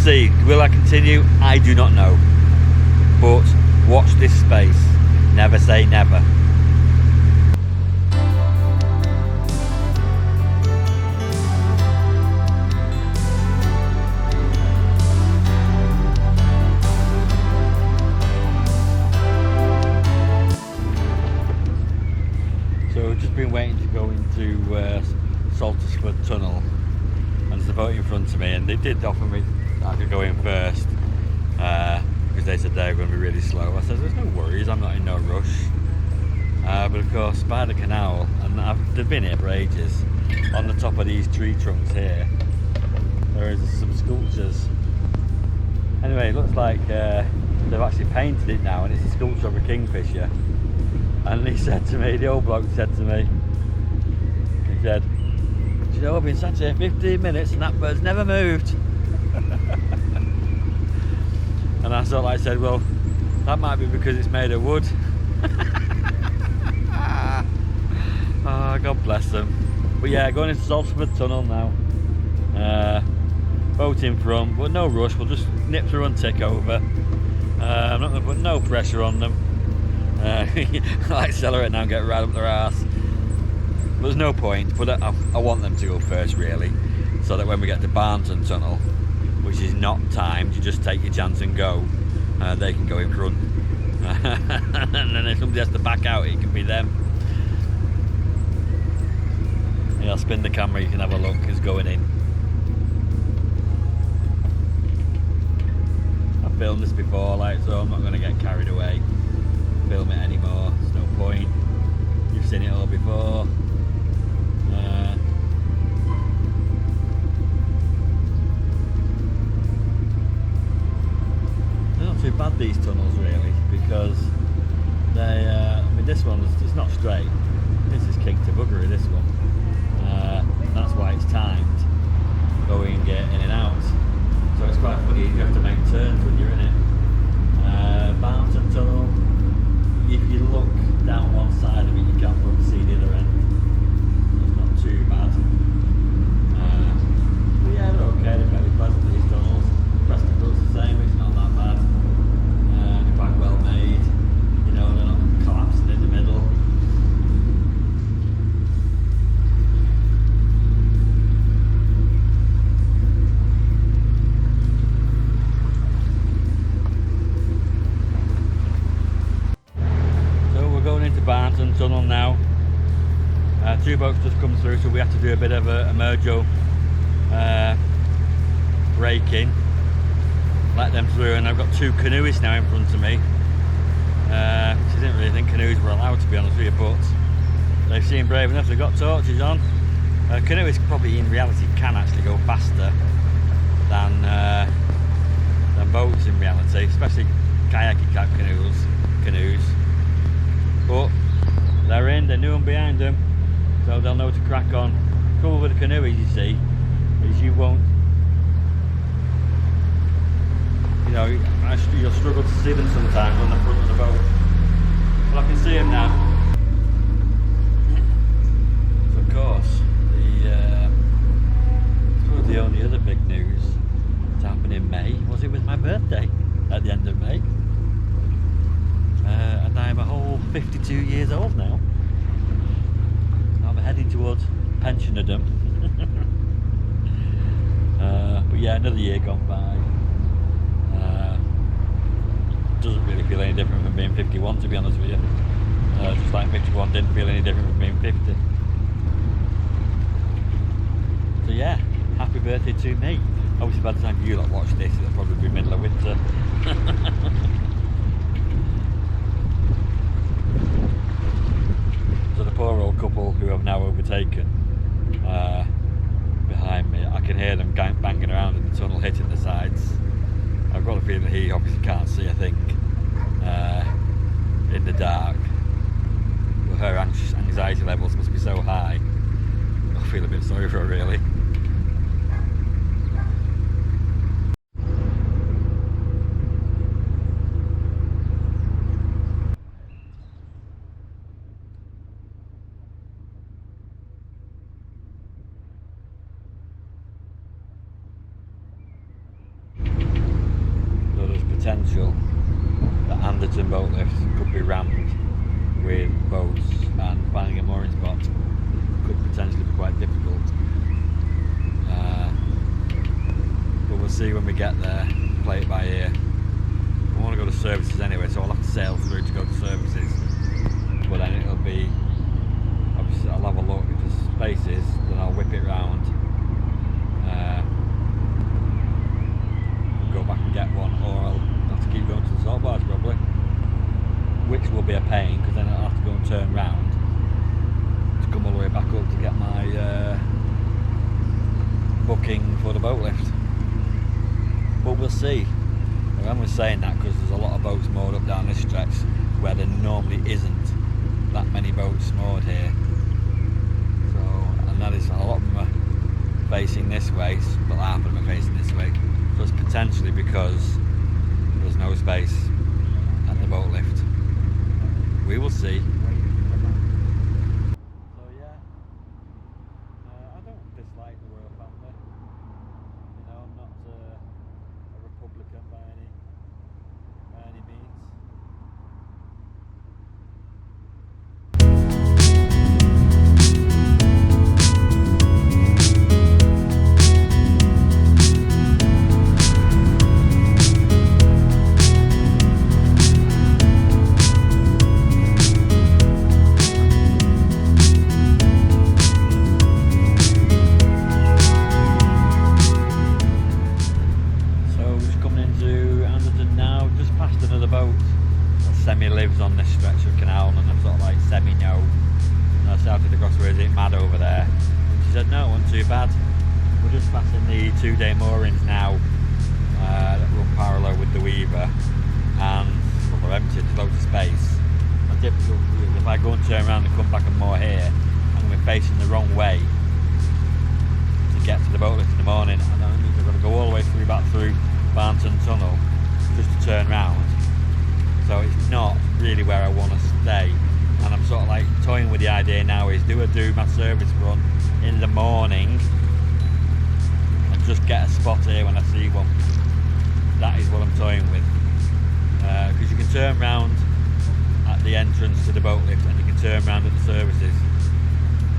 see. Will I continue? I do not know. But watch this space. Never say never. So we've just been waiting to go into Saltersford Tunnel, and there's a boat in front of me, and they did offer me I could go in first because they said they were going to be really slow. I said there's no worries, I'm not in no rush. But of course, by the canal, and they've been here for ages, on the top of these tree trunks here, there is some sculptures. Anyway, it looks like they've actually painted it now, and it's a sculpture of a kingfisher. And he said to me, the old bloke said to me, he said, "Do you know, I've been sat here 15 minutes and that bird's never moved." And I sort of like said, well, that might be because it's made of wood. Oh, God bless them. But yeah, going into Salford Tunnel now. Boat in front, but no rush, we'll just nip through and tick over. I'm not going to put no pressure on them. I accelerate now and get right up their arse. There's no point, but I want them to go first really, so that when we get to Barnton Tunnel, which is not timed, you just take your chance and go, they can go in front. And then if somebody has to back out, it can be them. Yeah, I'll spin the camera, you can have a look who's going in. I've filmed this before, like, so I'm not going to get carried away, film it anymore, there's no point. You've seen it all before. They're not too bad, these tunnels, really, because they, I mean, this one, it's not straight. This is kicked to buggery, this one. That's why it's timed, going in and out. So it's quite funny, you have to make turns when you're in it. Barnton Tunnel, if you look down one side of it, you can't probably see the other end. It's not too bad. But yeah, they're okay, they're fairly pleasant, these tunnels. Preston does the same, it's not that bad. They're quite well made, you know, they're not collapsing in the middle. Barnton Tunnel now. Two boats just come through, so we have to do a bit of a merjo braking, let them through, and I've got two canoeists now in front of me. I didn't really think canoes were allowed, to be honest with you, but they seem brave enough. They've got torches on. Canoeists probably in reality can actually go faster than boats in reality, especially kayaking type canoes. But they're in, they're new and behind them, so they'll know to crack on. The trouble with the canoes, you see, is you won't, you know, you'll struggle to see them sometimes on the front of the boat. But I can see them now. So of course, the only other big news to happen in May was it was my birthday at the end of May. And I'm a whole 52 years old now. I'm heading towards pensionerdom. But yeah, another year gone by. Doesn't really feel any different from being 51, to be honest with you. Just like 51 didn't feel any different from being 50. So yeah, happy birthday to me. Obviously by the time you lot watch this, it'll probably be middle of winter. So the poor old couple who have now overtaken behind me, I can hear them banging around in the tunnel, hitting the sides. I've got a feeling that he obviously can't see, I think, in the dark. But her anxiety levels must be so high. I feel a bit sorry for her, really. Anderton boat lift could be rammed with boats, and finding a mooring spot could potentially be quite difficult. But we'll see when we get there, play it by ear. I want to go to services anyway, so I'll have to sail through to go to services. But then it'll be, obviously I'll have a look if there's spaces, then I'll whip it round. Go back and get one, or I'll have to keep going to the salt bars probably. Which will be a pain, because then I'll have to go and turn round to come all the way back up to get my booking for the boat lift. But we'll see. I'm only saying that because there's a lot of boats moored up down this stretch where there normally isn't that many boats moored here. So, and that is, a lot of them are facing this way, but half of them are facing this way. So it's potentially because there's no space at the boat lift. We will see. So yeah, I don't dislike the royal family. You know, I'm not a Republican by any means. Lives on this stretch of canal, and I'm sort of like semi-no. And I shouted across, where is it mad over there? And she said no, it wasn't too bad. We're just passing the 2-day moorings now that run parallel with the Weaver, and they're empty, there's loads of space. My difficulty is if I go and turn around and come back and moor here, I'm going to be facing the wrong way to get to the boat lift in the morning, and that means I've got to go all the way back through Barnton Tunnel just to turn round. So it's not really where I want to stay, and I'm sort of like toying with the idea now is do I do my service run in the morning and just get a spot here when I see one. That is what I'm toying with, because you can turn round at the entrance to the boat lift and you can turn round at the services,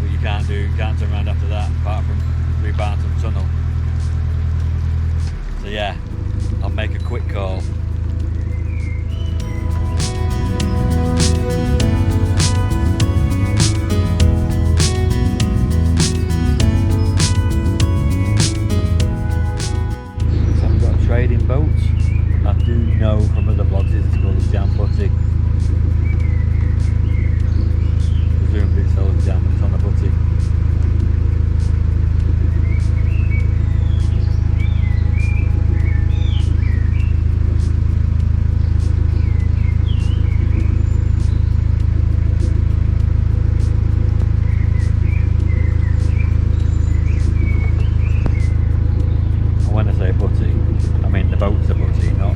but you can't turn around after that apart from through Barnton Tunnel. So yeah, I'll make a quick call. Trading boats. I do know from other vlogs it's called a jam butty. Presumably it's called a jam, but it's on a butty. And when I say butty, I mean the boat's a butty, not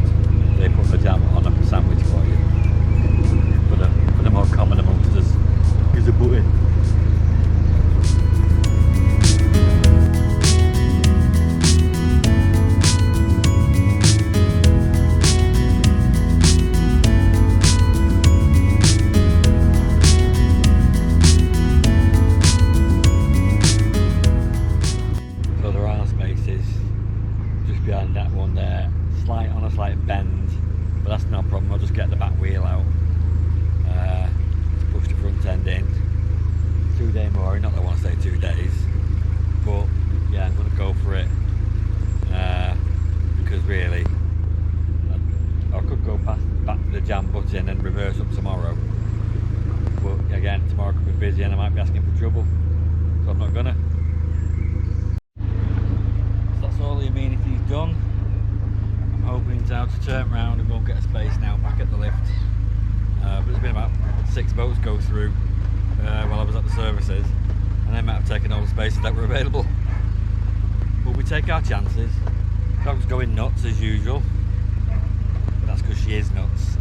they put the jam on a sandwich for you. For the more common amongst us, is a butty. So there are spaces just behind that one there, on a slight bend, but that's no problem. I'll just get the back wheel out, push the front end in. 2-day mooring, not that I want to stay 2 days, but yeah, I'm going to go for it, because really I could go back to the jam butty and then reverse up tomorrow, but again tomorrow could be busy and I might be asking for trouble, so I'm not gonna. So that's all the amenities done. I'm hoping now to turn around and go and get a space now back at the lift, but there's been about 6 boats go through while I was at the services, and they might have taken all the spaces that were available, but we take our chances. Dog's going nuts as usual, but that's because she is nuts.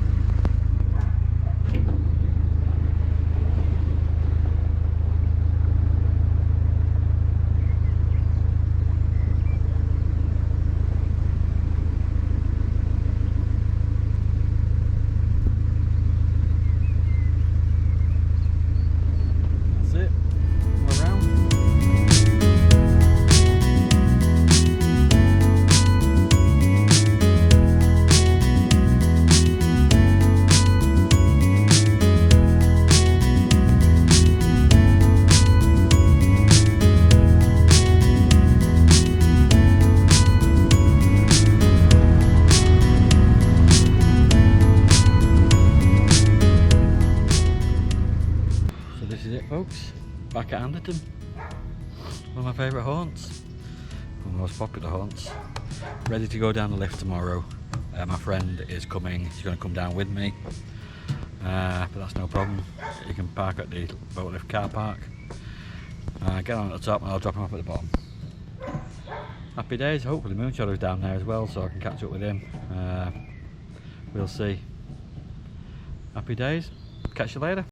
folks, back at Anderton. One of my favourite haunts, one of the most popular haunts. Ready to go down the lift tomorrow. My friend is coming, he's going to come down with me, but that's no problem. You can park at the boat lift car park, get on at the top and I'll drop him off at the bottom. Happy days. Hopefully Moonshadow's down there as well so I can catch up with him. We'll see. Happy days. Catch you later.